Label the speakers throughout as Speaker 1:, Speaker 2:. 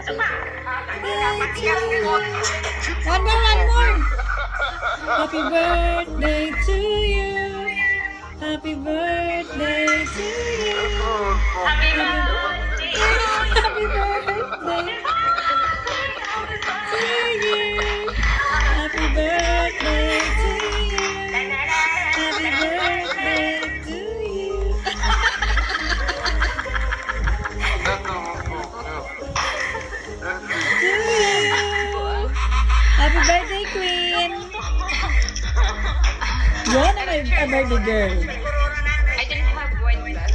Speaker 1: One more, one more. Happy birthday to you. Happy birthday to you.
Speaker 2: Happy birthday.
Speaker 1: Happy birthday to you. Happy birthday to you. Happy birthday to you. To you. Happy birthday, Queen. Yan ang a birthday girl.
Speaker 2: I didn't have white glass.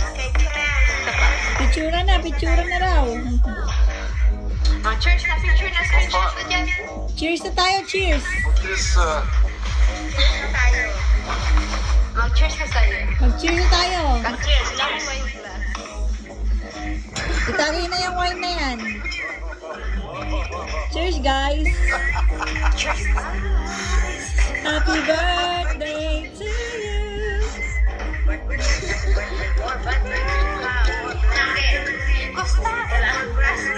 Speaker 1: Picture na raw.
Speaker 2: Oh, cheers na, picture na, screenshot na dyan.
Speaker 1: Cheers na tayo, cheers.
Speaker 2: Mag-cheers na sa'yo.
Speaker 1: Mag-cheers na tayo.
Speaker 2: Mag-cheers, wala akong white glass.
Speaker 1: Itagay na yung wine na yan. Cheers, guys.
Speaker 2: Cheers.
Speaker 1: Happy birthday to you.
Speaker 2: Costa!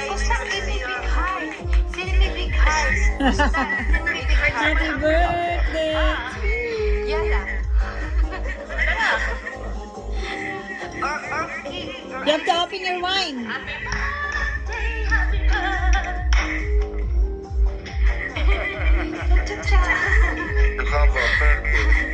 Speaker 2: Costa, give me big heart. Send me big heart. Costa, send me big heart.
Speaker 1: Happy birthday to you.
Speaker 2: Yala.
Speaker 1: You have to open your wine.
Speaker 2: Cha-cha.
Speaker 3: You have a birthday.